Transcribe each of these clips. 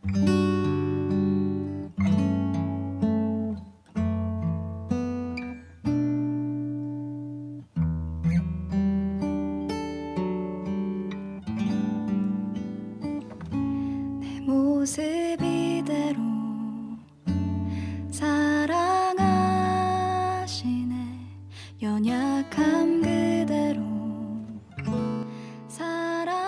내 모습 이대로 사랑하시네. 연약함 그대로 사랑하시네.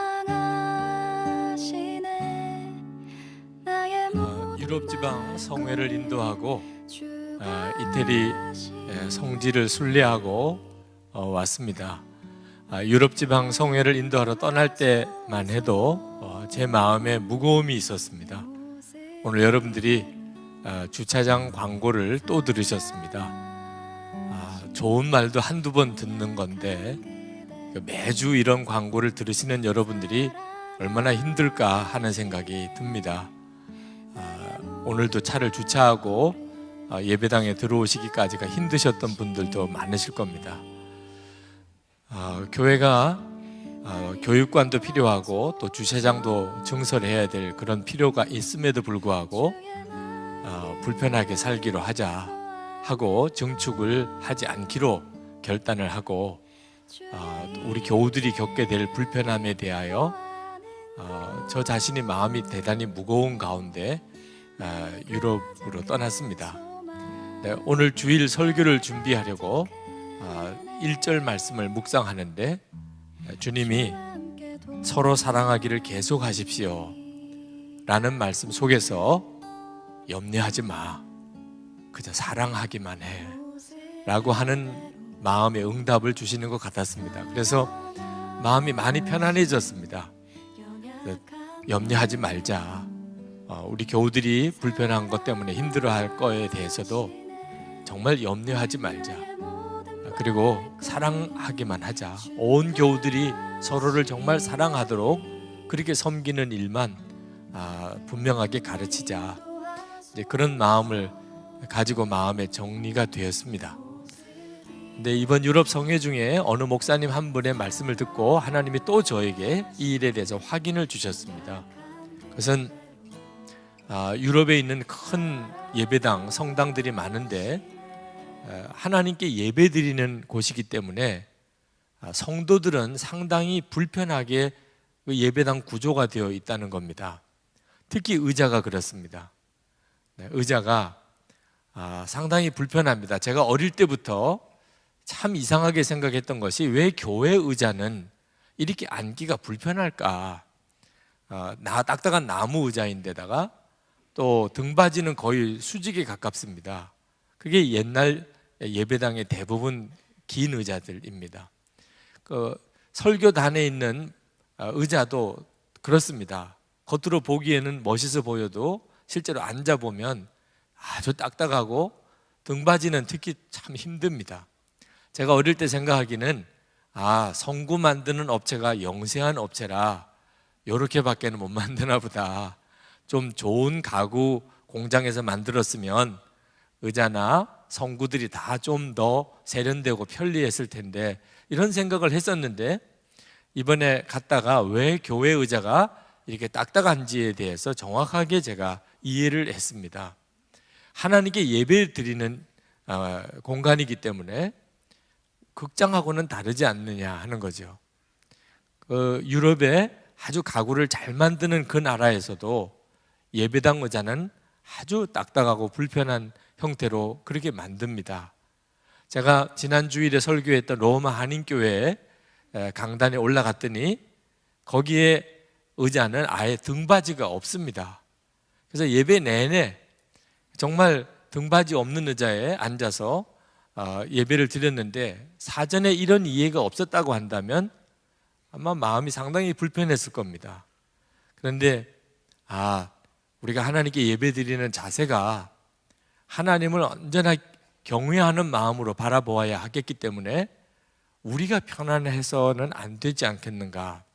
나의 유럽 지방 성회를 인도하고 이태리 성지를 순례하고 왔습니다. 유럽 지방 성회를 인도하러 떠날 때만 해도 제 마음에 무거움이 있었습니다. 오늘 여러분들이 주차장 광고를 또 들으셨습니다. 좋은 말도 한두 번 듣는 건데 매주 이런 광고를 들으시는 여러분들이 얼마나 힘들까 하는 생각이 듭니다. 오늘도 차를 주차하고 예배당에 들어오시기까지가 힘드셨던 분들도 많으실 겁니다. 교회가 교육관도 필요하고 또 주차장도 증설해야 될 그런 필요가 있음에도 불구하고 불편하게 살기로 하자 하고 증축을 하지 않기로 결단을 하고 우리 교우들이 겪게 될 불편함에 대하여 저 자신이 마음이 대단히 무거운 가운데 유럽으로 떠났습니다. 오늘 주일 설교를 준비하려고 1절 말씀을 묵상하는데 주님이 서로 사랑하기를 계속하십시오 라는 말씀 속에서 염려하지 마, 그저 사랑하기만 해 라고 하는 마음의 응답을 주시는 것 같았습니다. 그래서 마음이 많이 편안해졌습니다. 염려하지 말자, 우리 교우들이 불편한 것 때문에 힘들어할 거에 대해서도 정말 염려하지 말자, 그리고 사랑하기만 하자, 온 교우들이 서로를 정말 사랑하도록 그렇게 섬기는 일만 분명하게 가르치자, 그런 마음을 가지고 마음의 정리가 되었습니다. 근데 이번 유럽 성회 중에 어느 목사님 한 분의 말씀을 듣고 하나님이 또 저에게 이 일에 대해서 확인을 주셨습니다. 그것은 유럽에 있는 큰 예배당, 성당들이 많은데 하나님께 예배드리는 곳이기 때문에 성도들은 상당히 불편하게 그 예배당 구조가 되어 있다는 겁니다. 특히 의자가 그렇습니다. 의자가 상당히 불편합니다. 제가 어릴 때부터 참 이상하게 생각했던 것이 왜 교회 의자는 이렇게 앉기가 불편할까? 딱딱한 나무 의자인데다가 또 등받이는 거의 수직에 가깝습니다. 그게 옛날 예배당의 대부분 긴 의자들입니다. 설교단에 있는 의자도 그렇습니다. 겉으로 보기에는 멋있어 보여도 실제로 앉아보면 아주 딱딱하고 등받이는 특히 참 힘듭니다. 제가 어릴 때 생각하기는 성구 만드는 업체가 영세한 업체라 요렇게밖에는 못 만드나 보다, 좀 좋은 가구 공장에서 만들었으면 의자나 성구들이 다 좀 더 세련되고 편리했을 텐데, 이런 생각을 했었는데 이번에 갔다가 왜 교회 의자가 이렇게 딱딱한지에 대해서 정확하게 제가 이해를 했습니다. 하나님께 예배 드리는 공간이기 때문에 극장하고는 다르지 않느냐 하는 거죠. 유럽에 아주 가구를 잘 만드는 그 나라에서도 예배당 의자는 아주 딱딱하고 불편한 형태로 그렇게 만듭니다. 제가 지난 주일에 설교했던 로마 한인교회 강단에 올라갔더니 거기에 의자는 아예 등받이가 없습니다. 그래서 예배 내내 정말 등받이 없는 의자에 앉아서 예배를 드렸는데, 사전에 이런 이해가 없었다고 한다면 아마 마음이 상당히 불편했을 겁니다. 그런데 우리가 하나님께 예배 드리는 자세가 하나님을 언제나 경외하는 마음으로 바라보아야 하겠기 때문에 우리가 편안해서는 안 되지 않겠는가,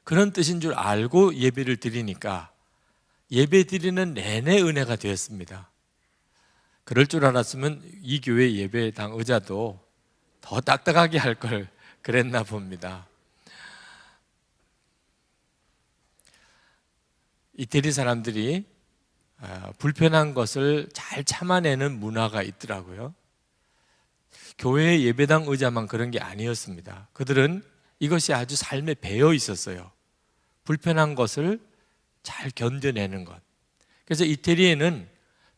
그런 뜻인 줄 알고 예배를 드리니까 예배 드리는 내내 은혜가 되었습니다. 그럴 줄 알았으면 이 교회 예배당 의자도 더 딱딱하게 할 걸 그랬나 봅니다. 이태리 사람들이 불편한 것을 잘 참아내는 문화가 있더라고요. 교회 예배당 의자만 그런 게 아니었습니다. 그들은 이것이 아주 삶에 배어 있었어요. 불편한 것을 잘 견뎌내는 것. 그래서 이태리에는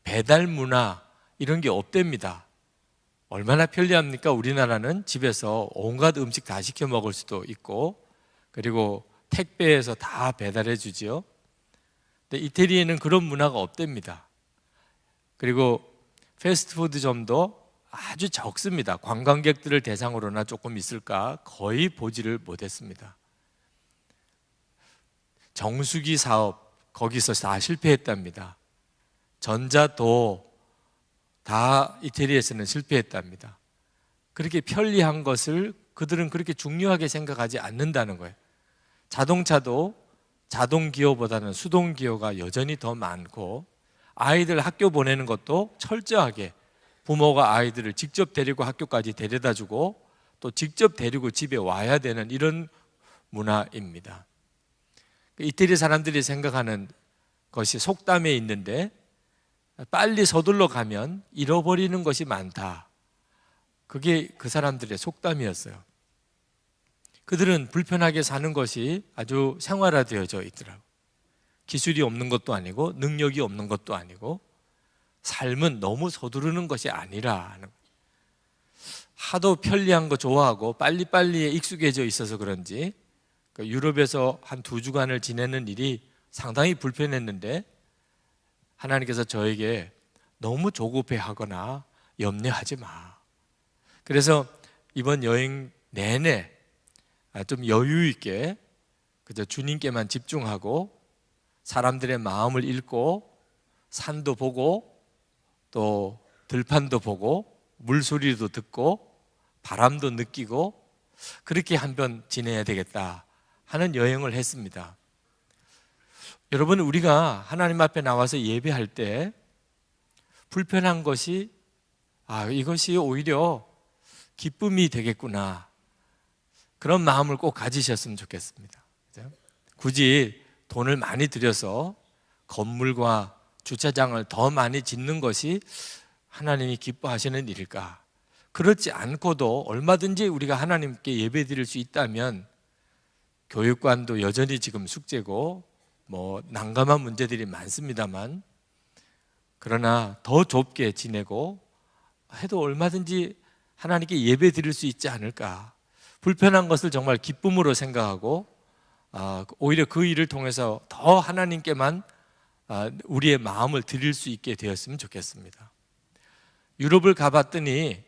배달 문화 이런 게 없답니다. 얼마나 편리합니까? 우리나라는 집에서 온갖 음식 다 시켜 먹을 수도 있고, 그리고 택배에서 다 배달해 주지요. 근데 이태리에는 그런 문화가 없답니다. 그리고 패스트푸드점도 아주 적습니다. 관광객들을 대상으로나 조금 있을까 거의 보지를 못했습니다. 정수기 사업 거기서 다 실패했답니다. 전자도 다 이태리에서는 실패했답니다. 그렇게 편리한 것을 그들은 그렇게 중요하게 생각하지 않는다는 거예요. 자동차도 자동기어보다는 수동기어가 여전히 더 많고, 아이들 학교 보내는 것도 철저하게 부모가 아이들을 직접 데리고 학교까지 데려다주고 또 직접 데리고 집에 와야 되는 이런 문화입니다. 이태리 사람들이 생각하는 것이 속담에 있는데, 빨리 서둘러 가면 잃어버리는 것이 많다. 그게 그 사람들의 속담이었어요. 그들은 불편하게 사는 것이 아주 생활화되어져 있더라고요. 기술이 없는 것도 아니고 능력이 없는 것도 아니고, 삶은 너무 서두르는 것이 아니라 하는 거예요. 하도 편리한 거 좋아하고 빨리빨리에 익숙해져 있어서 그런지 유럽에서 한 2주간을 지내는 일이 상당히 불편했는데, 하나님께서 저에게 너무 조급해하거나 염려하지 마. 그래서 이번 여행 내내 좀 여유 있게 그저 주님께만 집중하고 사람들의 마음을 읽고 산도 보고 또 들판도 보고 물소리도 듣고 바람도 느끼고 그렇게 한번 지내야 되겠다 하는 여행을 했습니다. 여러분, 우리가 하나님 앞에 나와서 예배할 때 불편한 것이 이것이 오히려 기쁨이 되겠구나, 그런 마음을 꼭 가지셨으면 좋겠습니다. 굳이 돈을 많이 들여서 건물과 주차장을 더 많이 짓는 것이 하나님이 기뻐하시는 일일까? 그렇지 않고도 얼마든지 우리가 하나님께 예배드릴 수 있다면, 교육관도 여전히 지금 숙제고 난감한 문제들이 많습니다만, 그러나 더 좁게 지내고 해도 얼마든지 하나님께 예배 드릴 수 있지 않을까. 불편한 것을 정말 기쁨으로 생각하고 오히려 그 일을 통해서 더 하나님께만 우리의 마음을 드릴 수 있게 되었으면 좋겠습니다. 유럽을 가봤더니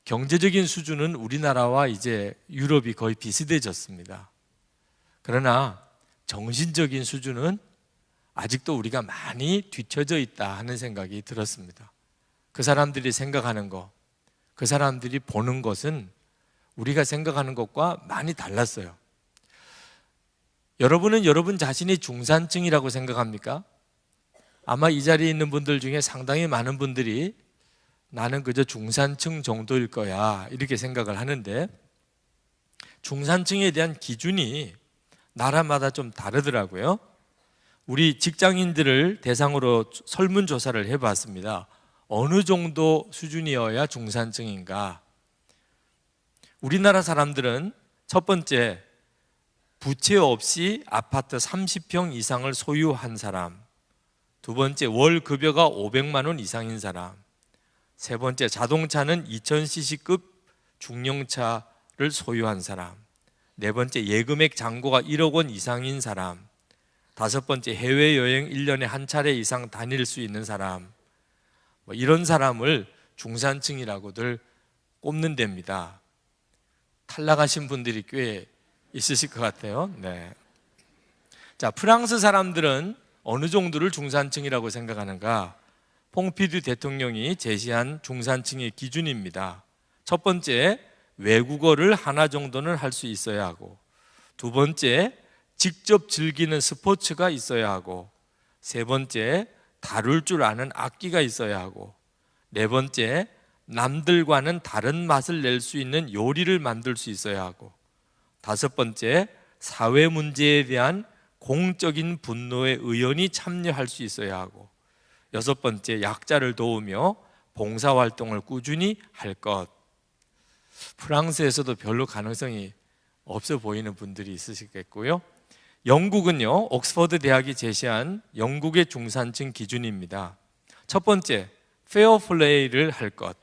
경제적인 수준은 우리나라와 이제 유럽이 거의 비슷해졌습니다. 그러나 정신적인 수준은 아직도 우리가 많이 뒤처져 있다 하는 생각이 들었습니다. 그 사람들이 생각하는 것, 그 사람들이 보는 것은 우리가 생각하는 것과 많이 달랐어요. 여러분은 여러분 자신이 중산층이라고 생각합니까? 아마 이 자리에 있는 분들 중에 상당히 많은 분들이 나는 그저 중산층 정도일 거야 이렇게 생각을 하는데, 중산층에 대한 기준이 나라마다 좀 다르더라고요. 우리 직장인들을 대상으로 설문조사를 해봤습니다. 어느 정도 수준이어야 중산층인가? 우리나라 사람들은 첫 번째, 부채 없이 아파트 30평 이상을 소유한 사람. 두 번째, 월 급여가 500만 원 이상인 사람. 세 번째, 자동차는 2000cc급 중형차를 소유한 사람. 네 번째, 예금액 잔고가 1억 원 이상인 사람. 다섯 번째, 해외여행 1년에 한 차례 이상 다닐 수 있는 사람. 이런 사람을 중산층이라고들 꼽는답니다. 탈락하신 분들이 꽤 있으실 것 같아요. 네. 자, 프랑스 사람들은 어느 정도를 중산층이라고 생각하는가? 퐁피두 대통령이 제시한 중산층의 기준입니다. 첫 번째, 외국어를 하나 정도는 할 수 있어야 하고, 두 번째, 직접 즐기는 스포츠가 있어야 하고, 세 번째, 다룰 줄 아는 악기가 있어야 하고, 네 번째, 남들과는 다른 맛을 낼 수 있는 요리를 만들 수 있어야 하고, 다섯 번째, 사회 문제에 대한 공적인 분노에 의원이 참여할 수 있어야 하고, 여섯 번째, 약자를 도우며 봉사활동을 꾸준히 할 것. 프랑스에서도 별로 가능성이 없어 보이는 분들이 있으시겠고요. 영국은요, 옥스퍼드 대학이 제시한 영국의 중산층 기준입니다. 첫 번째, 페어플레이를 할 것.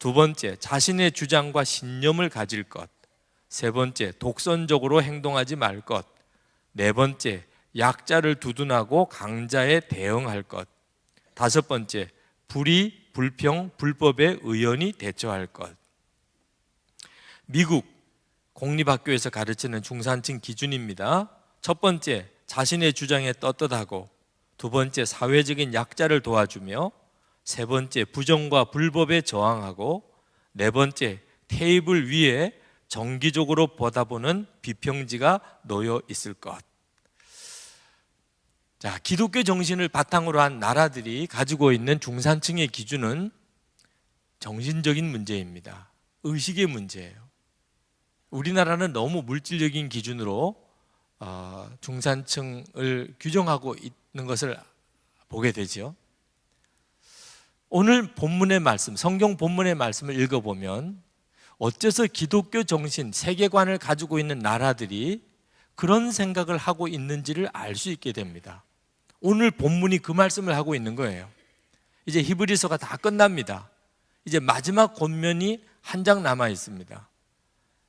두 번째, 자신의 주장과 신념을 가질 것. 세 번째, 독선적으로 행동하지 말 것. 네 번째, 약자를 두둔하고 강자에 대응할 것. 다섯 번째, 불의, 불평, 불법에 의연히 대처할 것. 미국 공립학교에서 가르치는 중산층 기준입니다. 첫 번째, 자신의 주장에 떳떳하고, 두 번째, 사회적인 약자를 도와주며, 세 번째, 부정과 불법에 저항하고, 네 번째, 테이블 위에 정기적으로 보다보는 비평지가 놓여 있을 것. 자, 기독교 정신을 바탕으로 한 나라들이 가지고 있는 중산층의 기준은 정신적인 문제입니다. 의식의 문제예요. 우리나라는 너무 물질적인 기준으로 중산층을 규정하고 있는 것을 보게 되죠. 오늘 본문의 말씀, 성경 본문의 말씀을 읽어보면 어째서 기독교 정신, 세계관을 가지고 있는 나라들이 그런 생각을 하고 있는지를 알 수 있게 됩니다. 오늘 본문이 그 말씀을 하고 있는 거예요. 이제 히브리서가 다 끝납니다. 이제 마지막 권면이 한 장 남아 있습니다.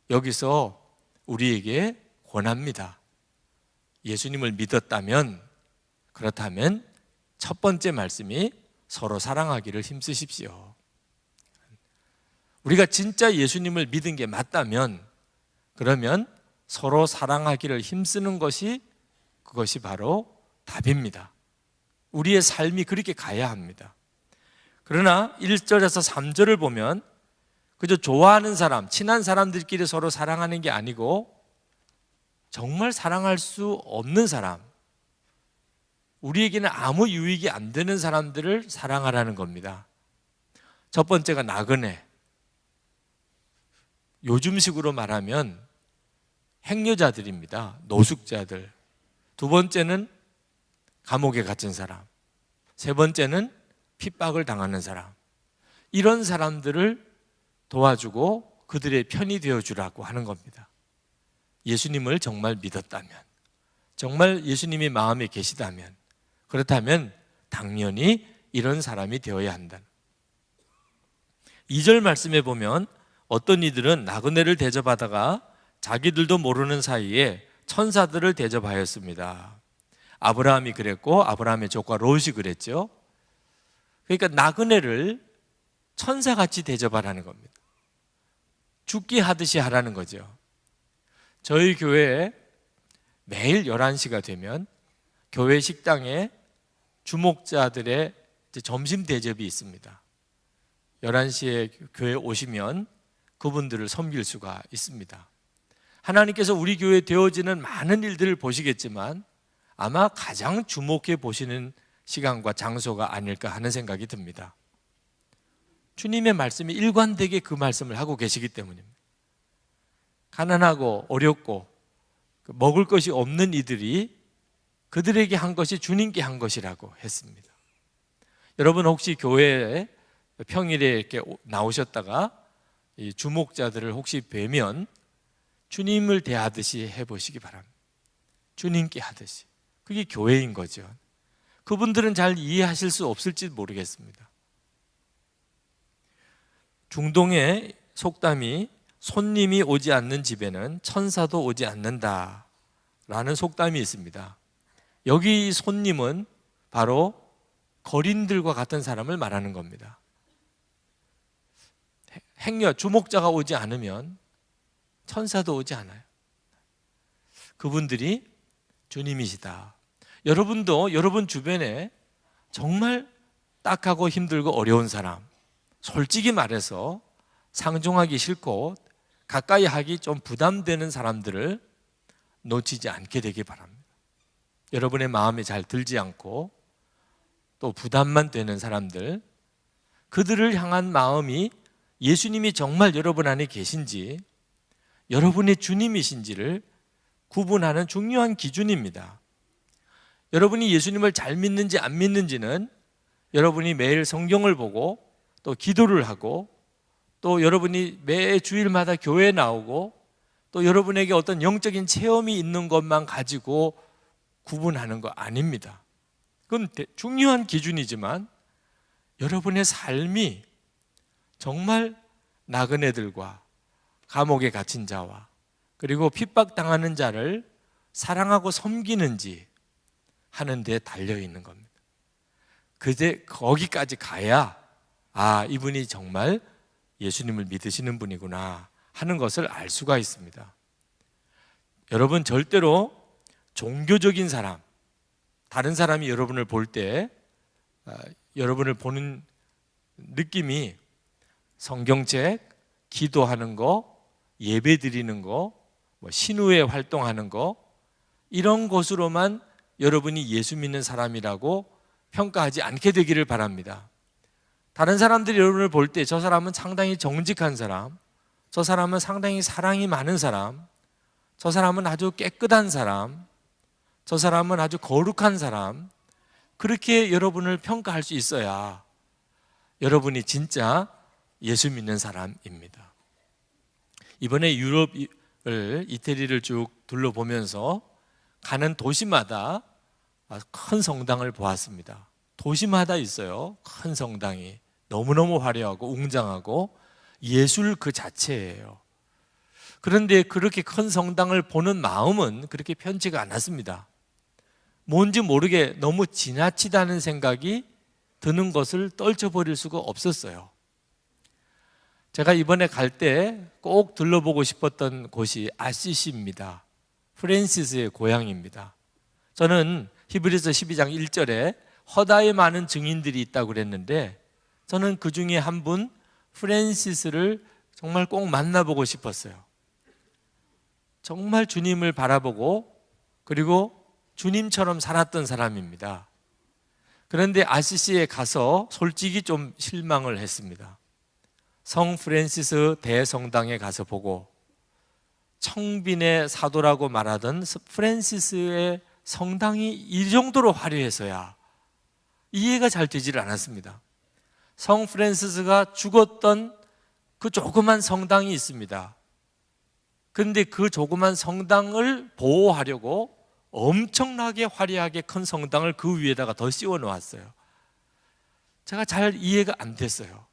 여기서 우리에게 권합니다. 예수님을 믿었다면, 그렇다면 첫 번째 말씀이 서로 사랑하기를 힘쓰십시오. 우리가 진짜 예수님을 믿은 게 맞다면, 그러면 서로 사랑하기를 힘쓰는 것이, 그것이 바로 답입니다. 우리의 삶이 그렇게 가야 합니다. 그러나 1절에서 3절을 보면 그저 좋아하는 사람, 친한 사람들끼리 서로 사랑하는 게 아니고 정말 사랑할 수 없는 사람, 우리에게는 아무 유익이 안 되는 사람들을 사랑하라는 겁니다. 첫 번째가 나그네, 요즘식으로 말하면 행여자들입니다. 노숙자들. 두 번째는 감옥에 갇힌 사람. 세 번째는 핍박을 당하는 사람. 이런 사람들을 도와주고 그들의 편이 되어주라고 하는 겁니다. 예수님을 정말 믿었다면, 정말 예수님이 마음에 계시다면, 그렇다면 당연히 이런 사람이 되어야 한다. 2절 말씀에 보면 어떤 이들은 나그네를 대접하다가 자기들도 모르는 사이에 천사들을 대접하였습니다. 아브라함이 그랬고 아브라함의 조카 롯이 그랬죠. 그러니까 나그네를 천사같이 대접하라는 겁니다. 죽기 하듯이 하라는 거죠. 저희 교회에 매일 11시가 되면 교회 식당에 주목자들의 점심 대접이 있습니다. 11시에 교회에 오시면 그분들을 섬길 수가 있습니다. 하나님께서 우리 교회에 되어지는 많은 일들을 보시겠지만 아마 가장 주목해 보시는 시간과 장소가 아닐까 하는 생각이 듭니다. 주님의 말씀이 일관되게 그 말씀을 하고 계시기 때문입니다. 가난하고 어렵고 먹을 것이 없는 이들이 그들에게 한 것이 주님께 한 것이라고 했습니다. 여러분 혹시 교회에 평일에 이렇게 나오셨다가 이 주목자들을 혹시 뵈면 주님을 대하듯이 해보시기 바랍니다. 주님께 하듯이. 그게 교회인 거죠. 그분들은 잘 이해하실 수 없을지 모르겠습니다. 중동의 속담이 손님이 오지 않는 집에는 천사도 오지 않는다 라는 속담이 있습니다. 여기 손님은 바로 거린들과 같은 사람을 말하는 겁니다. 행여 주목자가 오지 않으면 천사도 오지 않아요. 그분들이 주님이시다. 여러분도 여러분 주변에 정말 딱하고 힘들고 어려운 사람, 솔직히 말해서 상종하기 싫고 가까이 하기 좀 부담되는 사람들을 놓치지 않게 되기 바랍니다. 여러분의 마음에 잘 들지 않고 또 부담만 되는 사람들, 그들을 향한 마음이 예수님이 정말 여러분 안에 계신지, 여러분의 주님이신지를 구분하는 중요한 기준입니다. 여러분이 예수님을 잘 믿는지 안 믿는지는 여러분이 매일 성경을 보고 또 기도를 하고 또 여러분이 매 주일마다 교회에 나오고 또 여러분에게 어떤 영적인 체험이 있는 것만 가지고 구분하는 거 아닙니다. 그건 중요한 기준이지만 여러분의 삶이 정말 나그네들과 감옥에 갇힌 자와 그리고 핍박당하는 자를 사랑하고 섬기는지 하는 데 달려 있는 겁니다. 그제 거기까지 가야 이분이 정말 예수님을 믿으시는 분이구나 하는 것을 알 수가 있습니다. 여러분, 절대로 종교적인 사람, 다른 사람이 여러분을 볼 때 여러분을 보는 느낌이 성경책, 기도하는 거, 예배 드리는 거, 신우회 활동하는 거, 이런 것으로만 여러분이 예수 믿는 사람이라고 평가하지 않게 되기를 바랍니다. 다른 사람들이 여러분을 볼 때 저 사람은 상당히 정직한 사람, 저 사람은 상당히 사랑이 많은 사람, 저 사람은 아주 깨끗한 사람, 저 사람은 아주 거룩한 사람, 그렇게 여러분을 평가할 수 있어야 여러분이 진짜 예수 믿는 사람입니다. 이번에 유럽을, 이태리를 쭉 둘러보면서 가는 도시마다 큰 성당을 보았습니다. 도시마다 있어요. 큰 성당이 너무너무 화려하고 웅장하고 예술 그 자체예요. 그런데 그렇게 큰 성당을 보는 마음은 그렇게 편치가 않았습니다. 뭔지 모르게 너무 지나치다는 생각이 드는 것을 떨쳐버릴 수가 없었어요. 제가 이번에 갈 때 꼭 들러보고 싶었던 곳이 아시시입니다. 프란시스의 고향입니다. 저는 히브리서 12장 1절에 허다에 많은 증인들이 있다고 그랬는데 저는 그 중에 한 분 프란시스를 정말 꼭 만나보고 싶었어요. 정말 주님을 바라보고 그리고 주님처럼 살았던 사람입니다. 그런데 아시시에 가서 솔직히 좀 실망을 했습니다. 성 프란시스 대성당에 가서 보고 청빈의 사도라고 말하던 프란시스의 성당이 이 정도로 화려해서야 이해가 잘 되질 않았습니다. 성 프란시스가 죽었던 그 조그만 성당이 있습니다. 그런데 그 조그만 성당을 보호하려고 엄청나게 화려하게 큰 성당을 그 위에다가 더 씌워 놓았어요. 제가 잘 이해가 안 됐어요.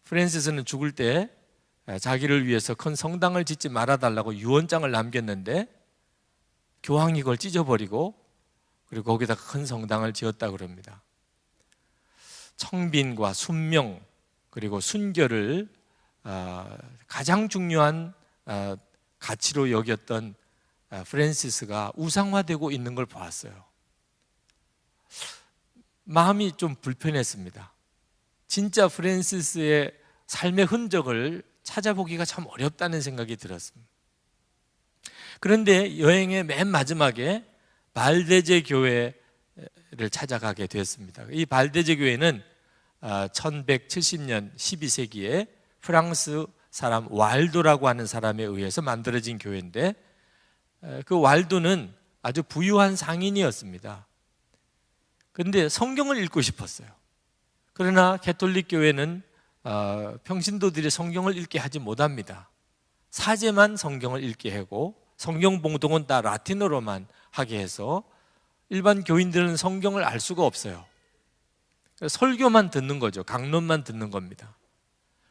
프란시스는 죽을 때 자기를 위해서 큰 성당을 짓지 말아달라고 유언장을 남겼는데 교황이 그걸 찢어버리고 그리고 거기다가 큰 성당을 지었다고 그럽니다. 청빈과 순명 그리고 순결을 가장 중요한 가치로 여겼던 프란시스가 우상화되고 있는 걸 보았어요. 마음이 좀 불편했습니다. 진짜 프란시스의 삶의 흔적을 찾아보기가 참 어렵다는 생각이 들었습니다. 그런데 여행의 맨 마지막에 발데제 교회를 찾아가게 되었습니다. 이 발데제 교회는 1170년 12세기에 프랑스 사람 왈도라고 하는 사람에 의해서 만들어진 교회인데 그 왈도는 아주 부유한 상인이었습니다. 그런데 성경을 읽고 싶었어요. 그러나 가톨릭 교회는 평신도들이 성경을 읽게 하지 못합니다. 사제만 성경을 읽게 하고 성경 봉독은 다 라틴어로만 하게 해서 일반 교인들은 성경을 알 수가 없어요. 설교만 듣는 거죠. 강론만 듣는 겁니다.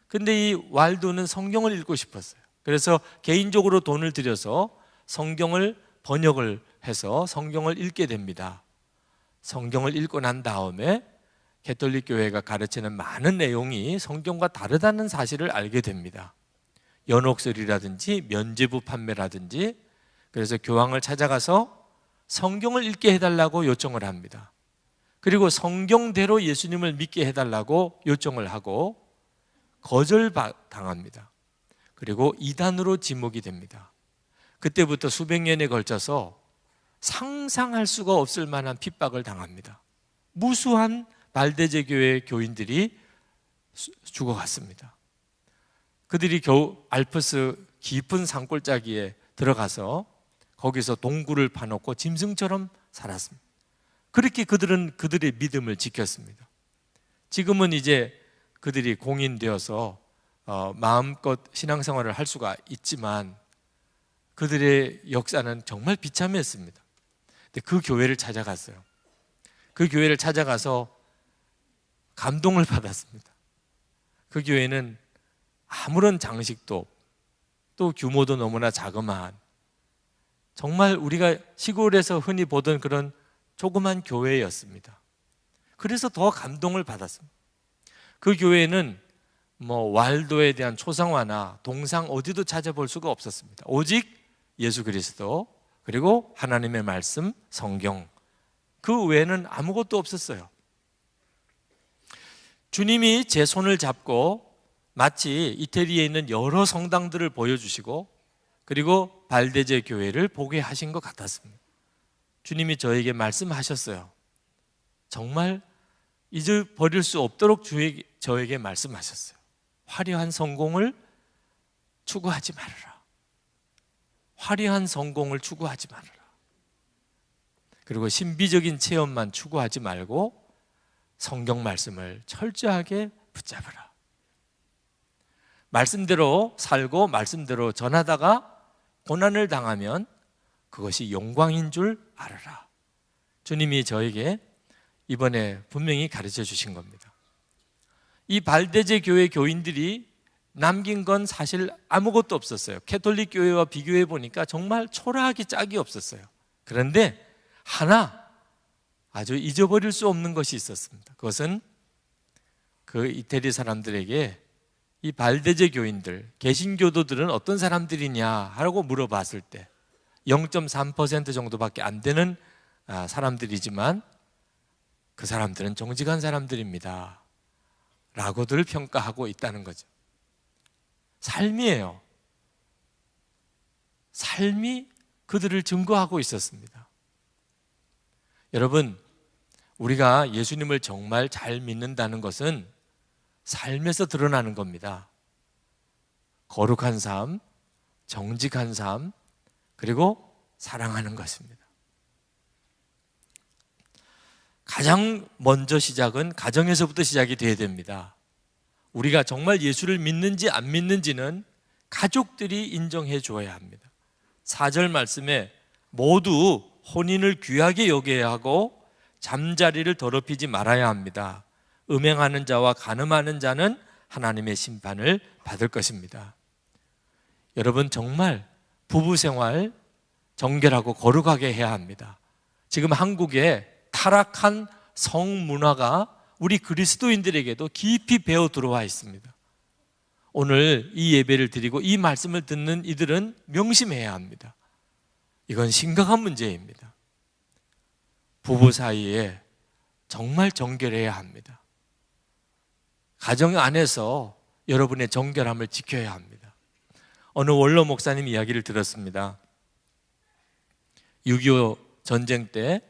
근데 이 왈도는 성경을 읽고 싶었어요. 그래서 개인적으로 돈을 들여서 성경을 번역을 해서 성경을 읽게 됩니다. 성경을 읽고 난 다음에 가톨릭 교회가 가르치는 많은 내용이 성경과 다르다는 사실을 알게 됩니다. 연옥설이라든지 면죄부 판매라든지. 그래서 교황을 찾아가서 성경을 읽게 해달라고 요청을 합니다. 그리고 성경대로 예수님을 믿게 해달라고 요청을 하고 거절당합니다. 그리고 이단으로 지목이 됩니다. 그때부터 수백 년에 걸쳐서 상상할 수가 없을 만한 핍박을 당합니다. 무수한 발데제 교회 교인들이 죽어갔습니다. 그들이 겨우 알프스 깊은 산골짜기에 들어가서 거기서 동굴을 파놓고 짐승처럼 살았습니다. 그렇게 그들은 그들의 믿음을 지켰습니다. 지금은 이제 그들이 공인되어서 마음껏 신앙생활을 할 수가 있지만 그들의 역사는 정말 비참했습니다. 근데 그 교회를 찾아갔어요. 그 교회를 찾아가서 감동을 받았습니다. 그 교회는 아무런 장식도 또 규모도 너무나 자그마한 정말 우리가 시골에서 흔히 보던 그런 조그만 교회였습니다. 그래서 더 감동을 받았습니다. 그 교회는 왈도에 대한 초상화나 동상 어디도 찾아볼 수가 없었습니다. 오직 예수 그리스도 그리고 하나님의 말씀, 성경 그 외에는 아무것도 없었어요. 주님이 제 손을 잡고 마치 이태리에 있는 여러 성당들을 보여주시고 그리고 발데제 교회를 보게 하신 것 같았습니다. 주님이 저에게 말씀하셨어요. 정말 잊어버릴 수 없도록 저에게 말씀하셨어요. 화려한 성공을 추구하지 말아라. 화려한 성공을 추구하지 말아라. 그리고 신비적인 체험만 추구하지 말고 성경 말씀을 철저하게 붙잡으라. 말씀대로 살고 말씀대로 전하다가 고난을 당하면 그것이 영광인 줄 알아라. 주님이 저에게 이번에 분명히 가르쳐 주신 겁니다. 이 발데제 교회 교인들이 남긴 건 사실 아무것도 없었어요. 캐톨릭 교회와 비교해 보니까 정말 초라하기 짝이 없었어요. 그런데 하나 아주 잊어버릴 수 없는 것이 있었습니다. 그것은 그 이태리 사람들에게 이 발데제 교인들, 개신교도들은 어떤 사람들이냐 하고 물어봤을 때 0.3% 정도밖에 안 되는 사람들이지만 그 사람들은 정직한 사람들입니다 라고들 평가하고 있다는 거죠. 삶이에요. 삶이 그들을 증거하고 있었습니다. 여러분, 우리가 예수님을 정말 잘 믿는다는 것은 삶에서 드러나는 겁니다. 거룩한 삶, 정직한 삶, 그리고 사랑하는 것입니다. 가장 먼저 시작은 가정에서부터 시작이 돼야 됩니다. 우리가 정말 예수를 믿는지 안 믿는지는 가족들이 인정해 줘야 합니다. 4절 말씀에 모두 혼인을 귀하게 여겨야 하고 잠자리를 더럽히지 말아야 합니다. 음행하는 자와 간음하는 자는 하나님의 심판을 받을 것입니다. 여러분, 정말 부부생활 정결하고 거룩하게 해야 합니다. 지금 한국에 타락한 성문화가 우리 그리스도인들에게도 깊이 배어 들어와 있습니다. 오늘 이 예배를 드리고 이 말씀을 듣는 이들은 명심해야 합니다. 이건 심각한 문제입니다. 부부 사이에 정말 정결해야 합니다. 가정 안에서 여러분의 정결함을 지켜야 합니다. 어느 원로 목사님 이야기를 들었습니다. 6.25 전쟁 때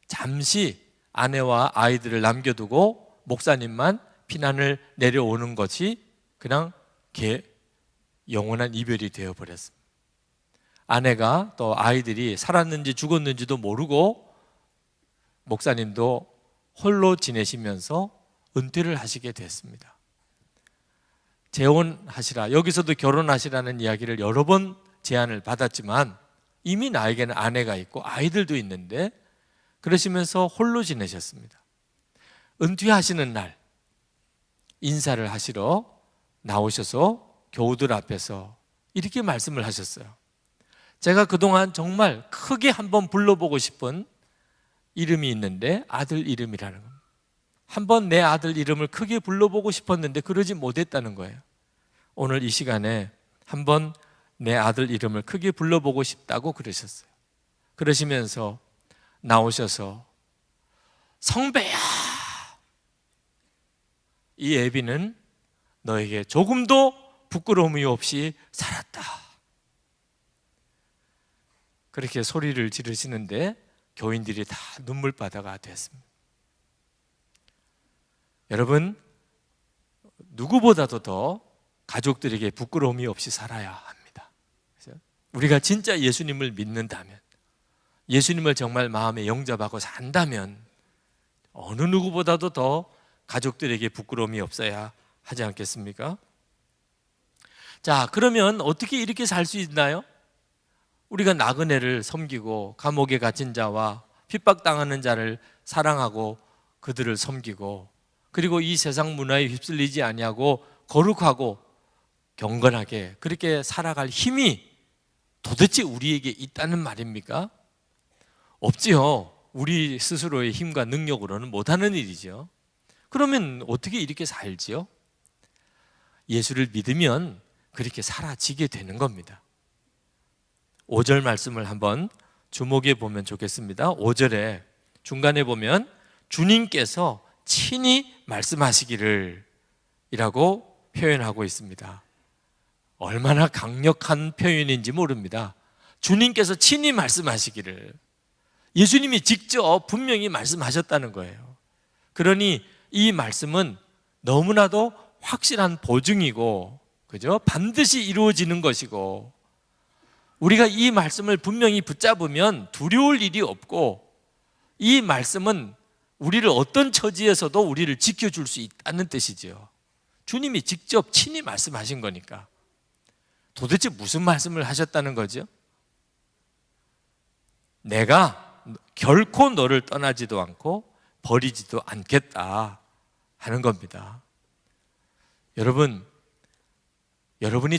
잠시 아내와 아이들을 남겨두고 목사님만 피난을 내려오는 것이 그냥 영원한 이별이 되어버렸습니다. 아내가 또 아이들이 살았는지 죽었는지도 모르고 목사님도 홀로 지내시면서 은퇴를 하시게 됐습니다. 재혼하시라, 여기서도 결혼하시라는 이야기를 여러 번 제안을 받았지만 이미 나에게는 아내가 있고 아이들도 있는데 그러시면서 홀로 지내셨습니다. 은퇴하시는 날 인사를 하시러 나오셔서 교우들 앞에서 이렇게 말씀을 하셨어요. 제가 그동안 정말 크게 한번 불러보고 싶은 이름이 있는데 아들 이름이라는 겁니다. 한번 내 아들 이름을 크게 불러보고 싶었는데 그러지 못했다는 거예요. 오늘 이 시간에 한번 내 아들 이름을 크게 불러보고 싶다고 그러셨어요. 그러시면서 나오셔서 성배야, 이 애비는 너에게 조금도 부끄러움이 없이 살았다. 그렇게 소리를 지르시는데 교인들이 다 눈물바다가 됐습니다. 여러분, 누구보다도 더 가족들에게 부끄러움이 없이 살아야 합니다. 그래서 우리가 진짜 예수님을 믿는다면, 예수님을 정말 마음에 영접하고 산다면 어느 누구보다도 더 가족들에게 부끄러움이 없어야 하지 않겠습니까? 자, 그러면 어떻게 이렇게 살 수 있나요? 우리가 나그네를 섬기고 감옥에 갇힌 자와 핍박당하는 자를 사랑하고 그들을 섬기고, 그리고 이 세상 문화에 휩쓸리지 아니하고 거룩하고 경건하게 그렇게 살아갈 힘이 도대체 우리에게 있다는 말입니까? 없지요. 우리 스스로의 힘과 능력으로는 못하는 일이죠. 그러면 어떻게 이렇게 살지요? 예수를 믿으면 그렇게 살아지게 되는 겁니다. 5절 말씀을 한번 주목해 보면 좋겠습니다. 5절에 중간에 보면 주님께서 친히 말씀하시기를 이라고 표현하고 있습니다. 얼마나 강력한 표현인지 모릅니다. 주님께서 친히 말씀하시기를, 예수님이 직접 분명히 말씀하셨다는 거예요. 그러니 이 말씀은 너무나도 확실한 보증이고, 그죠? 반드시 이루어지는 것이고, 우리가 이 말씀을 분명히 붙잡으면 두려울 일이 없고, 이 말씀은 우리를 어떤 처지에서도 우리를 지켜줄 수 있다는 뜻이죠. 주님이 직접 친히 말씀하신 거니까. 도대체 무슨 말씀을 하셨다는 거죠? 내가 결코 너를 떠나지도 않고 버리지도 않겠다 하는 겁니다. 여러분이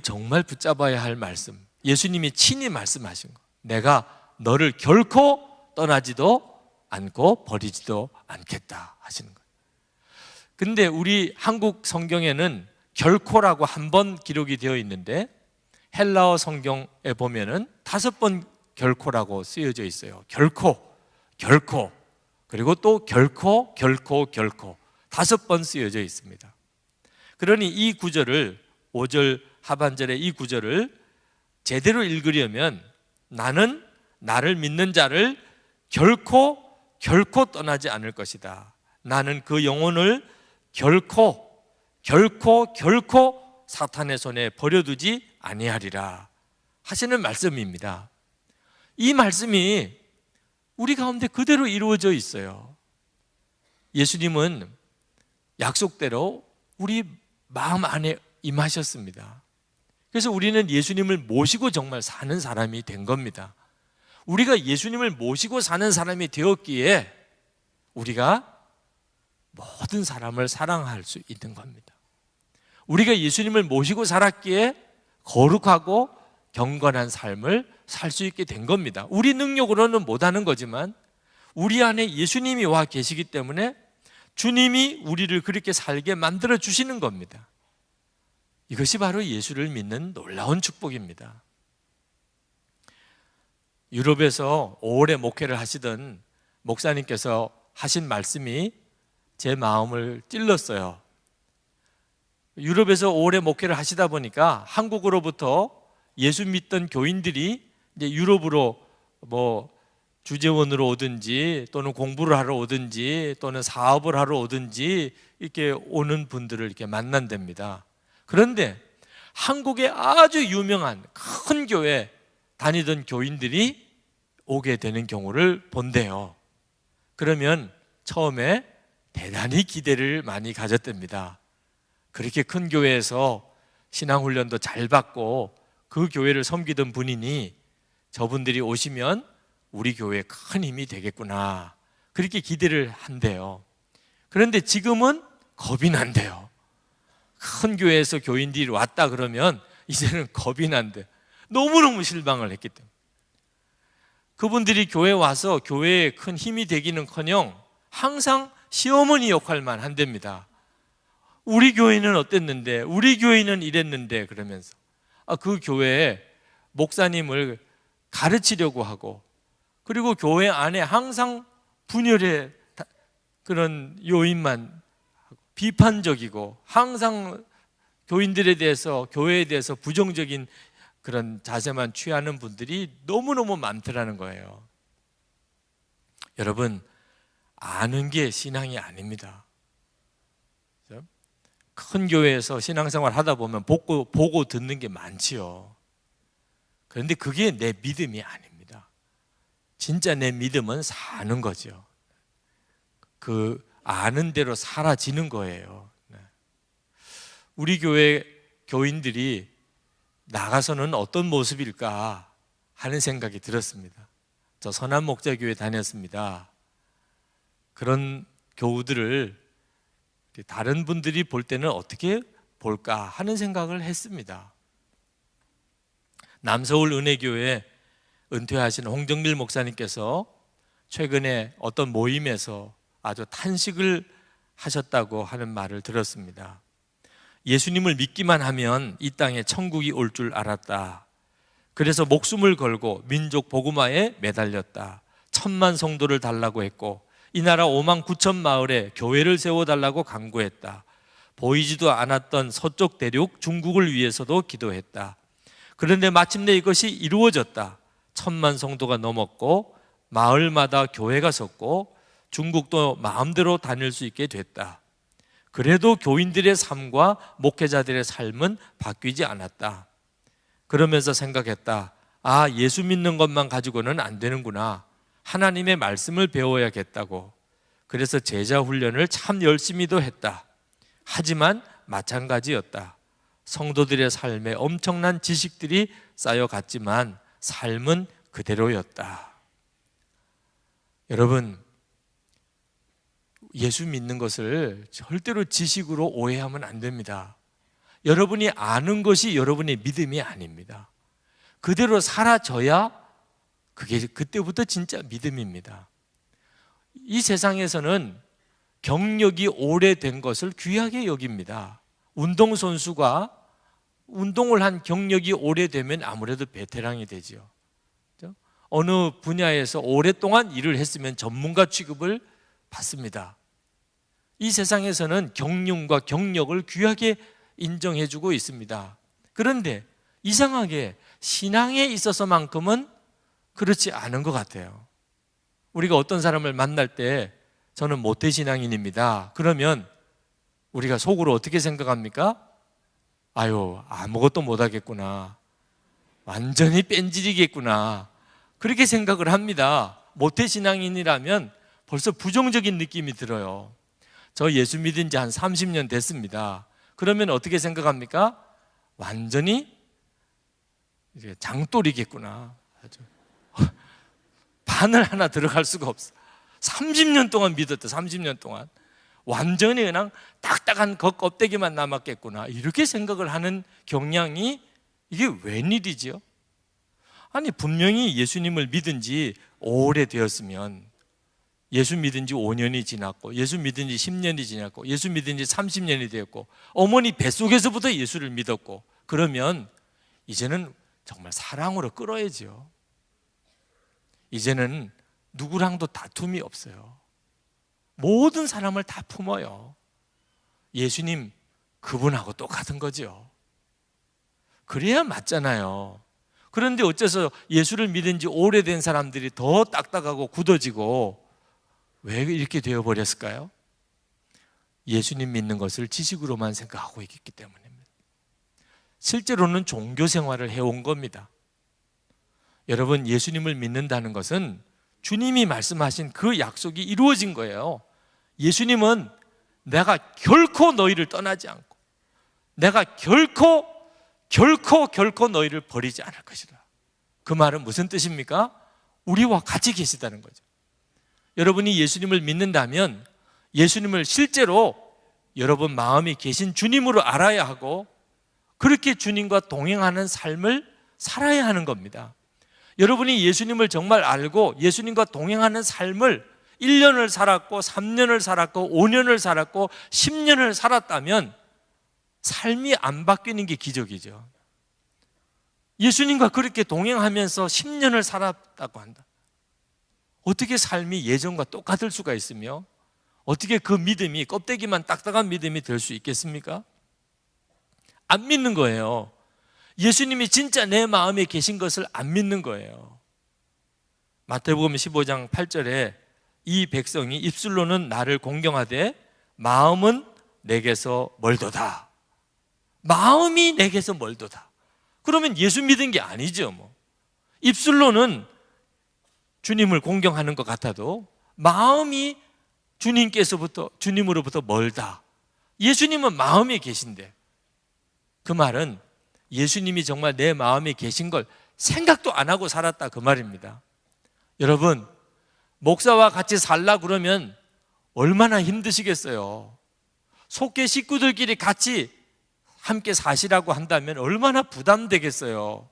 정말 붙잡아야 할 말씀, 예수님이 친히 말씀하신 거, 내가 너를 결코 떠나지도 않고 버리지도 않겠다 하시는 거예요. 근데 우리 한국 성경에는 결코라고 한 번 기록이 되어 있는데, 헬라어 성경에 보면은 5번 결코라고 쓰여져 있어요. 결코, 그리고 또 결코 5번 쓰여져 있습니다. 그러니 이 구절을, 5절 하반절의 이 구절을 제대로 읽으려면, 나는 나를 믿는 자를 결코 떠나지 않을 것이다. 나는 그 영혼을 결코 사탄의 손에 버려두지 아니하리라 하시는 말씀입니다. 이 말씀이 우리 가운데 그대로 이루어져 있어요. 예수님은 약속대로 우리 마음 안에 임하셨습니다. 그래서 우리는 예수님을 모시고 정말 사는 사람이 된 겁니다. 우리가 예수님을 모시고 사는 사람이 되었기에 우리가 모든 사람을 사랑할 수 있는 겁니다. 우리가 예수님을 모시고 살았기에 거룩하고 경건한 삶을 살 수 있게 된 겁니다. 우리 능력으로는 못하는 거지만 우리 안에 예수님이 와 계시기 때문에 주님이 우리를 그렇게 살게 만들어 주시는 겁니다. 이것이 바로 예수를 믿는 놀라운 축복입니다. 유럽에서 오래 목회를 하시던 목사님께서 하신 말씀이 제 마음을 찔렀어요. 유럽에서 오래 목회를 하시다 보니까 한국으로부터 예수 믿던 교인들이 이제 유럽으로 뭐 주재원으로 오든지 또는 공부를 하러 오든지 또는 사업을 하러 오든지 이렇게 오는 분들을 이렇게 만난답니다. 그런데 한국의 아주 유명한 큰 교회 다니던 교인들이 오게 되는 경우를 본대요. 그러면 처음에 대단히 기대를 많이 가졌답니다. 그렇게 큰 교회에서 신앙훈련도 잘 받고 그 교회를 섬기던 분이니 저분들이 오시면 우리 교회에 큰 힘이 되겠구나, 그렇게 기대를 한대요. 그런데 지금은 겁이 난대요. 큰 교회에서 교인들이 왔다 그러면 이제는 겁이 난대. 너무너무 실망을 했기 때문에. 그분들이 교회에 와서 교회에 큰 힘이 되기는커녕 항상 시어머니 역할만 한답니다. 우리 교회는 어땠는데, 우리 교회는 이랬는데 그러면서 그 교회에 목사님을 가르치려고 하고, 그리고 교회 안에 항상 분열의 그런 요인만 비판적이고 항상 교인들에 대해서, 교회에 대해서 부정적인 그런 자세만 취하는 분들이 너무너무 많더라는 거예요. 여러분, 아는 게 신앙이 아닙니다. 큰 교회에서 신앙생활 하다 보면 보고 듣는 게 많지요. 그런데 그게 내 믿음이 아닙니다. 진짜 내 믿음은 사는 거죠. 그 아는 대로 사라지는 거예요. 우리 교회 교인들이 나가서는 어떤 모습일까 하는 생각이 들었습니다. 저 선한목자교회 다녔습니다. 그런 교우들을 다른 분들이 볼 때는 어떻게 볼까 하는 생각을 했습니다. 남서울 은혜교회 은퇴하신 홍정밀 목사님께서 최근에 어떤 모임에서 아주 탄식을 하셨다고 하는 말을 들었습니다. 예수님을 믿기만 하면 이 땅에 천국이 올 줄 알았다. 그래서 목숨을 걸고 민족 복음화에 매달렸다. 1000만 성도를 달라고 했고 이 나라 5만 9천 마을에 교회를 세워달라고 간구했다. 보이지도 않았던 서쪽 대륙 중국을 위해서도 기도했다. 그런데 마침내 이것이 이루어졌다. 1000만 성도가 넘었고 마을마다 교회가 섰고 중국도 마음대로 다닐 수 있게 됐다. 그래도 교인들의 삶과 목회자들의 삶은 바뀌지 않았다. 그러면서 생각했다. 아, 예수 믿는 것만 가지고는 안 되는구나. 하나님의 말씀을 배워야겠다고. 그래서 제자 훈련을 참 열심히도 했다. 하지만 마찬가지였다. 성도들의 삶에 엄청난 지식들이 쌓여갔지만 삶은 그대로였다. 여러분, 예수 믿는 것을 절대로 지식으로 오해하면 안 됩니다. 여러분이 아는 것이 여러분의 믿음이 아닙니다. 그대로 사라져야 그게 그때부터 진짜 믿음입니다. 이 세상에서는 경력이 오래된 것을 귀하게 여깁니다. 운동선수가 운동을 한 경력이 오래되면 아무래도 베테랑이 되죠. 어느 분야에서 오랫동안 일을 했으면 전문가 취급을 받습니다. 이 세상에서는 경륜과 경력을 귀하게 인정해주고 있습니다. 그런데 이상하게 신앙에 있어서만큼은 그렇지 않은 것 같아요. 우리가 어떤 사람을 만날 때 저는 모태신앙인입니다. 그러면 우리가 속으로 어떻게 생각합니까? 아유, 아무것도 못하겠구나. 완전히 뺀질이겠구나. 그렇게 생각을 합니다. 모태신앙인이라면 벌써 부정적인 느낌이 들어요. 저 예수 믿은 지 한 30년 됐습니다. 그러면 어떻게 생각합니까? 완전히 이제 장돌이겠구나. 바늘 하나 들어갈 수가 없어. 30년 동안 믿었다. 30년 동안 완전히 그냥 딱딱한 겉껍데기만 남았겠구나. 이렇게 생각을 하는 경향이 이게 웬일이지요? 아니, 분명히 예수님을 믿은 지 오래되었으면, 예수 믿은 지 5년이 지났고 예수 믿은 지 10년이 지났고 예수 믿은 지 30년이 되었고 어머니 뱃속에서부터 예수를 믿었고, 그러면 이제는 정말 사랑으로 끌어야죠. 이제는 누구랑도 다툼이 없어요. 모든 사람을 다 품어요. 예수님 그분하고 똑같은 거죠. 그래야 맞잖아요. 그런데 어째서 예수를 믿은 지 오래된 사람들이 더 딱딱하고 굳어지고 왜 이렇게 되어버렸을까요? 예수님 믿는 것을 지식으로만 생각하고 있기 때문입니다. 실제로는 종교 생활을 해온 겁니다. 여러분, 예수님을 믿는다는 것은 주님이 말씀하신 그 약속이 이루어진 거예요. 예수님은 내가 결코 너희를 떠나지 않고 내가 결코 너희를 버리지 않을 것이다. 그 말은 무슨 뜻입니까? 우리와 같이 계시다는 거죠. 여러분이 예수님을 믿는다면 예수님을 실제로 여러분 마음에 계신 주님으로 알아야 하고 그렇게 주님과 동행하는 삶을 살아야 하는 겁니다. 여러분이 예수님을 정말 알고 예수님과 동행하는 삶을 1년을 살았고 3년을 살았고 5년을 살았고 10년을 살았다면 삶이 안 바뀌는 게 기적이죠. 예수님과 그렇게 동행하면서 10년을 살았다고 한다. 어떻게 삶이 예전과 똑같을 수가 있으며 어떻게 그 믿음이 껍데기만 딱딱한 믿음이 될 수 있겠습니까? 안 믿는 거예요. 예수님이 진짜 내 마음에 계신 것을 안 믿는 거예요. 마태복음 15장 8절에 이 백성이 입술로는 나를 공경하되 마음은 내게서 멀도다. 마음이 내게서 멀도다. 그러면 예수 믿은 게 아니죠. 입술로는 주님을 공경하는 것 같아도 마음이 주님으로부터 멀다. 예수님은 마음에 계신데, 그 말은 예수님이 정말 내 마음에 계신 걸 생각도 안 하고 살았다, 그 말입니다. 여러분, 목사와 같이 살라 그러면 얼마나 힘드시겠어요. 속계 식구들끼리 같이 함께 사시라고 한다면 얼마나 부담되겠어요.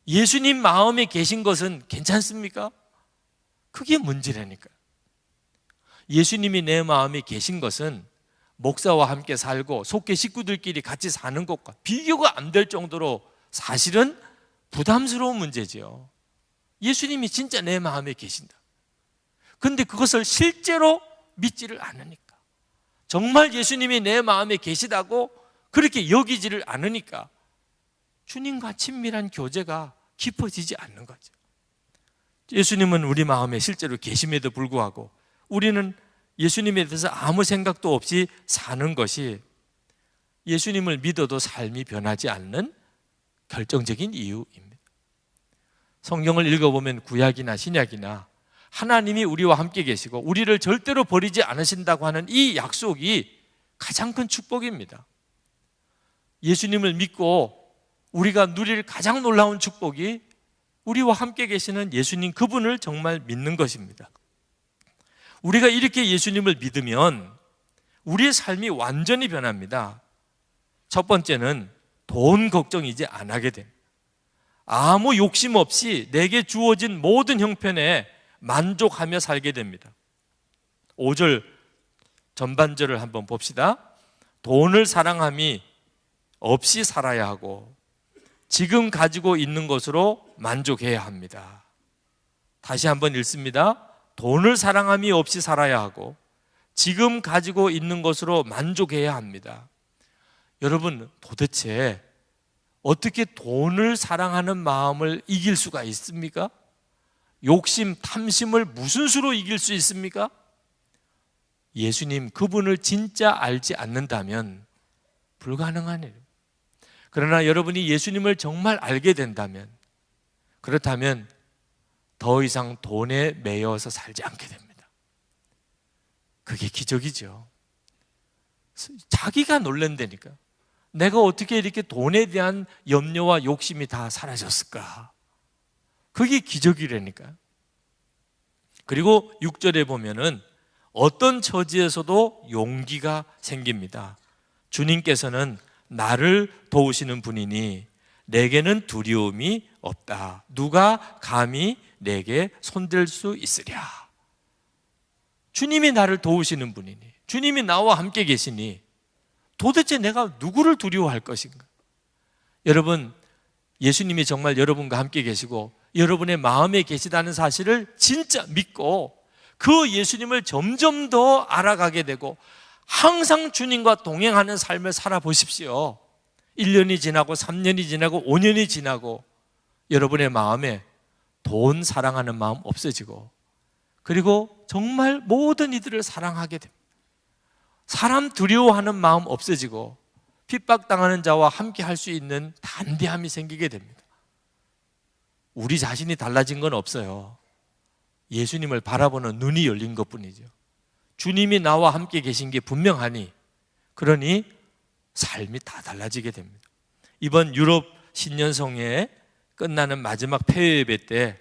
예수님 마음에 계신 것은 괜찮습니까? 그게 문제라니까. 예수님이 내 마음에 계신 것은 목사와 함께 살고 속계 식구들끼리 같이 사는 것과 비교가 안 될 정도로 사실은 부담스러운 문제지요. 예수님이 진짜 내 마음에 계신다. 그런데 그것을 실제로 믿지를 않으니까, 정말 예수님이 내 마음에 계시다고 그렇게 여기지를 않으니까 주님과 친밀한 교제가 깊어지지 않는 거죠. 예수님은 우리 마음에 실제로 계심에도 불구하고 우리는 예수님에 대해서 아무 생각도 없이 사는 것이 예수님을 믿어도 삶이 변하지 않는 결정적인 이유입니다. 성경을 읽어보면 구약이나 신약이나 하나님이 우리와 함께 계시고 우리를 절대로 버리지 않으신다고 하는 이 약속이 가장 큰 축복입니다. 예수님을 믿고 우리가 누릴 가장 놀라운 축복이 우리와 함께 계시는 예수님 그분을 정말 믿는 것입니다. 우리가 이렇게 예수님을 믿으면 우리의 삶이 완전히 변합니다. 첫 번째는 돈 걱정 이제 안 하게 됩니다. 아무 욕심 없이 내게 주어진 모든 형편에 만족하며 살게 됩니다. 5절 전반절을 한번 봅시다. 돈을 사랑함이 없이 살아야 하고 지금 가지고 있는 것으로 만족해야 합니다. 다시 한번 읽습니다. 돈을 사랑함이 없이 살아야 하고 지금 가지고 있는 것으로 만족해야 합니다. 여러분, 도대체 어떻게 돈을 사랑하는 마음을 이길 수가 있습니까? 욕심, 탐심을 무슨 수로 이길 수 있습니까? 예수님 그분을 진짜 알지 않는다면 불가능한 일. 그러나 여러분이 예수님을 정말 알게 된다면, 그렇다면 더 이상 돈에 매여서 살지 않게 됩니다. 그게 기적이죠. 자기가 놀란다니까. 내가 어떻게 이렇게 돈에 대한 염려와 욕심이 다 사라졌을까? 그게 기적이라니까. 그리고 6절에 보면은 어떤 처지에서도 용기가 생깁니다. 주님께서는 나를 도우시는 분이니 내게는 두려움이 없다. 누가 감히 내게 손댈 수 있으랴. 주님이 나를 도우시는 분이니, 주님이 나와 함께 계시니 도대체 내가 누구를 두려워할 것인가? 여러분, 예수님이 정말 여러분과 함께 계시고 여러분의 마음에 계시다는 사실을 진짜 믿고 그 예수님을 점점 더 알아가게 되고 항상 주님과 동행하는 삶을 살아보십시오. 1년이 지나고 3년이 지나고 5년이 지나고 여러분의 마음에 돈 사랑하는 마음 없어지고, 그리고 정말 모든 이들을 사랑하게 됩니다. 사람 두려워하는 마음 없어지고 핍박당하는 자와 함께 할 수 있는 담대함이 생기게 됩니다. 우리 자신이 달라진 건 없어요. 예수님을 바라보는 눈이 열린 것뿐이죠. 주님이 나와 함께 계신 게 분명하니, 그러니 삶이 다 달라지게 됩니다. 이번 유럽 신년성회 끝나는 마지막 폐회 예배 때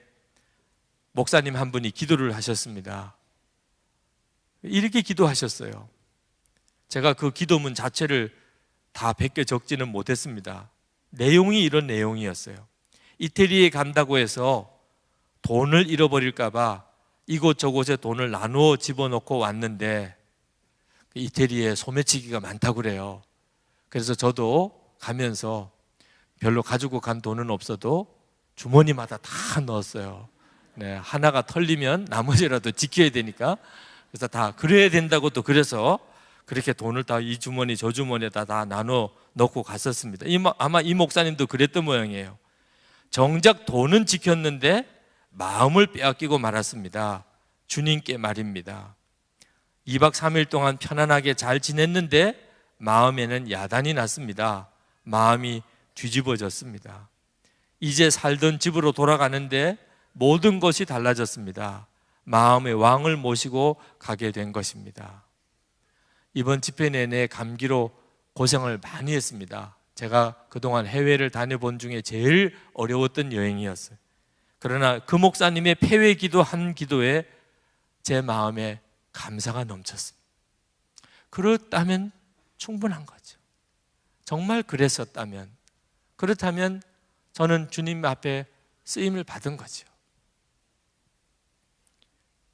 목사님 한 분이 기도를 하셨습니다. 이렇게 기도하셨어요. 제가 그 기도문 자체를 다 베껴 적지는 못했습니다. 내용이 이런 내용이었어요. 이태리에 간다고 해서 돈을 잃어버릴까 봐 이곳저곳에 돈을 나누어 집어넣고 왔는데 이태리에 소매치기가 많다고 그래요. 그래서 저도 가면서 별로 가지고 간 돈은 없어도 주머니마다 다 넣었어요. 네, 하나가 털리면 나머지라도 지켜야 되니까. 그래서 다 그래야 된다고 또 그래서 그렇게 돈을 다 이 주머니 저 주머니에다 다 나눠 넣고 갔었습니다. 아마 이 목사님도 그랬던 모양이에요. 정작 돈은 지켰는데 마음을 빼앗기고 말았습니다. 주님께 말입니다. 2박 3일 동안 편안하게 잘 지냈는데 마음에는 야단이 났습니다. 마음이 뒤집어졌습니다. 이제 살던 집으로 돌아가는데 모든 것이 달라졌습니다. 마음의 왕을 모시고 가게 된 것입니다. 이번 집회 내내 감기로 고생을 많이 했습니다. 제가 그동안 해외를 다녀본 중에 제일 어려웠던 여행이었어요. 그러나 그 목사님의 폐회 기도한 기도에 제 마음에 감사가 넘쳤습니다. 그렇다면 충분한 거죠. 정말 그랬었다면, 그렇다면 저는 주님 앞에 쓰임을 받은 거죠.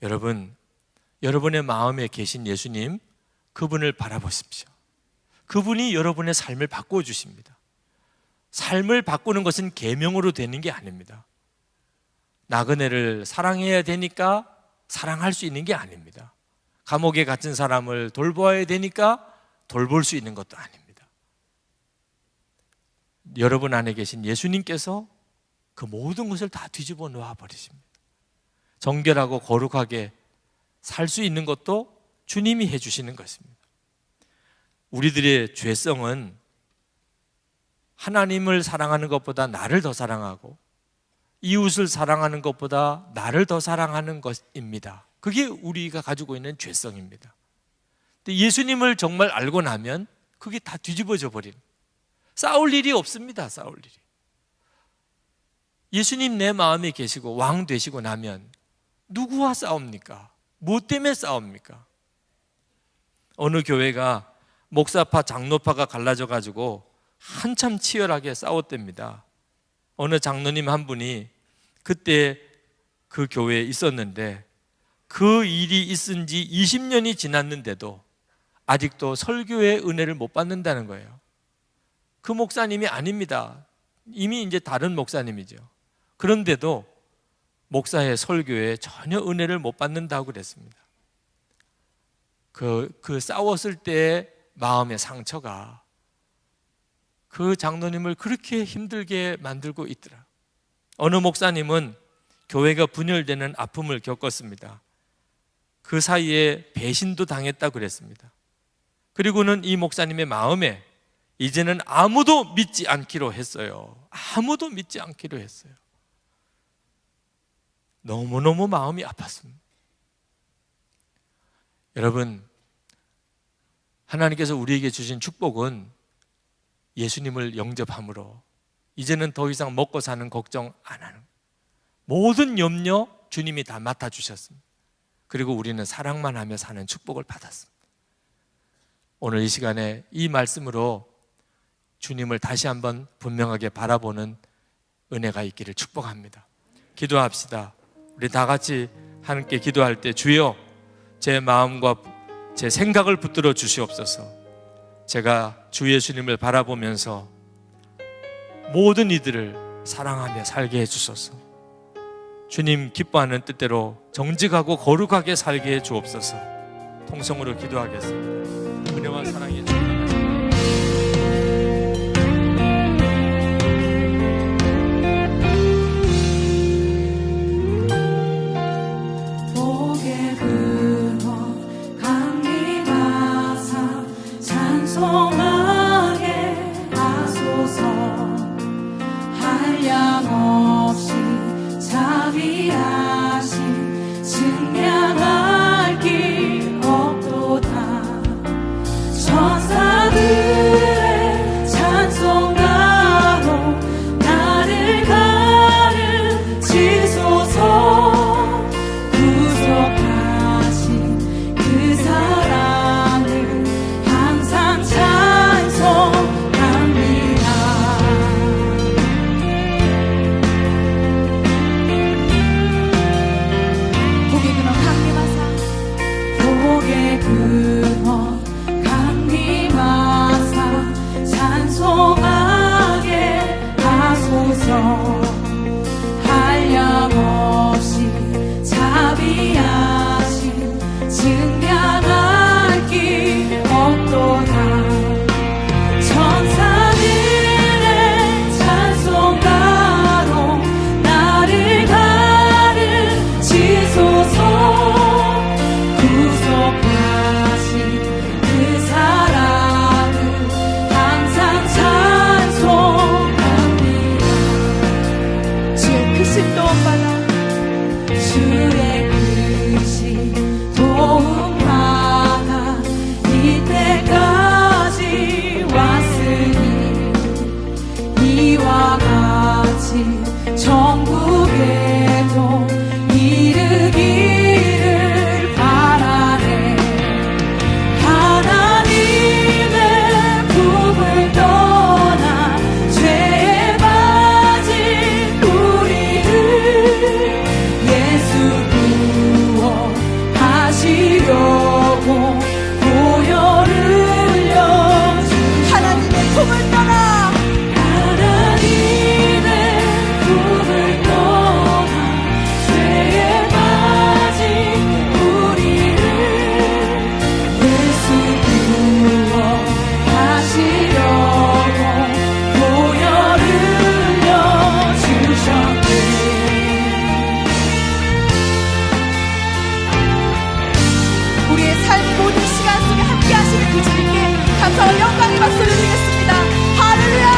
여러분, 여러분의 마음에 계신 예수님, 그분을 바라보십시오. 그분이 여러분의 삶을 바꾸어 주십니다. 삶을 바꾸는 것은 계명으로 되는 게 아닙니다. 나그네를 사랑해야 되니까 사랑할 수 있는 게 아닙니다. 감옥에 갇힌 사람을 돌보아야 되니까 돌볼 수 있는 것도 아닙니다. 여러분 안에 계신 예수님께서 그 모든 것을 다 뒤집어 놓아 버리십니다. 정결하고 거룩하게 살 수 있는 것도 주님이 해주시는 것입니다. 우리들의 죄성은 하나님을 사랑하는 것보다 나를 더 사랑하고 이웃을 사랑하는 것보다 나를 더 사랑하는 것입니다. 그게 우리가 가지고 있는 죄성입니다. 근데 예수님을 정말 알고 나면 그게 다 뒤집어져 버리는, 싸울 일이 없습니다. 싸울 일이. 예수님 내 마음에 계시고 왕 되시고 나면 누구와 싸웁니까? 무엇 때문에 싸웁니까? 어느 교회가 목사파 장로파가 갈라져 가지고 한참 치열하게 싸웠답니다. 어느 장로님 한 분이 그때 그 교회에 있었는데 그 일이 있은 지 20년이 지났는데도 아직도 설교의 은혜를 못 받는다는 거예요. 그 목사님이 아닙니다. 이미 이제 다른 목사님이죠. 그런데도 목사의 설교에 전혀 은혜를 못 받는다고 그랬습니다. 그 싸웠을 때의 마음의 상처가 그 장로님을 그렇게 힘들게 만들고 있더라. 어느 목사님은 교회가 분열되는 아픔을 겪었습니다. 그 사이에 배신도 당했다고 그랬습니다. 그리고는 이 목사님의 마음에 이제는 아무도 믿지 않기로 했어요. 아무도 믿지 않기로 했어요. 너무너무 마음이 아팠습니다. 여러분, 하나님께서 우리에게 주신 축복은 예수님을 영접함으로 이제는 더 이상 먹고 사는 걱정 안 하는, 모든 염려 주님이 다 맡아주셨습니다. 그리고 우리는 사랑만 하며 사는 축복을 받았습니다. 오늘 이 시간에 이 말씀으로 주님을 다시 한번 분명하게 바라보는 은혜가 있기를 축복합니다. 기도합시다. 우리 다 같이 함께 기도할 때, 주여 제 마음과 제 생각을 붙들어 주시옵소서. 제가 주 예수님을 바라보면서 모든 이들을 사랑하며 살게 해주소서. 주님 기뻐하는 뜻대로 정직하고 거룩하게 살게 해 주옵소서. 통성으로 기도하겠습니다. 은혜와 사랑이 충만하시옵소서. 찬송하게 하소서. 한량없이 자비하신 증량할 길 없도다. 위해서 영광의 박수를 드리겠습니다. 할렐루야.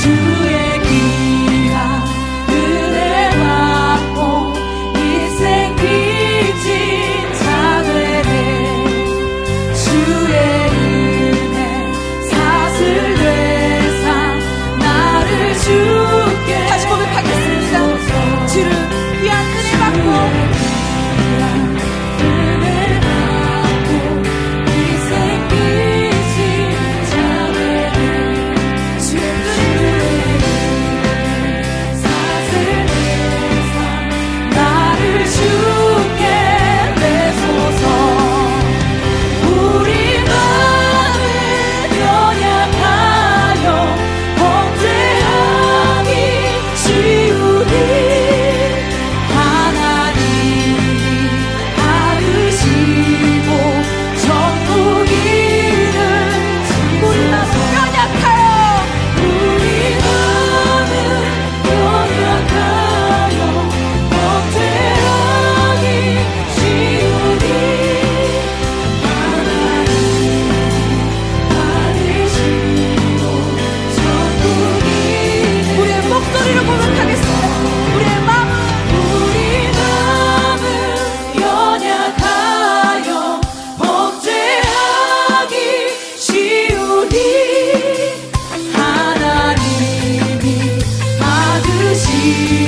주의 귀한 은혜 받고 인생 빚진 자 되네. 주의 은혜 사슬 되사 나를 주께 다시 고백하겠습니다. 주를 귀한 은혜 받고 은혜 받고 인생 빚진 자 되네. 사슬 내사 나를 주께 내소서. 우리 마음은 연약하여 범죄하기 쉬우니 하나님이 받으시고 전부기를 우리 마음은 연약하여 우리 마음은 연약하여 범죄하기 쉬우니 하나님이 받으시고 전부기를 우리의 목소리로 고백하겠습니다. 우리의 마음은 연약하여 범죄하기 쉬우니 하나님이 받으시고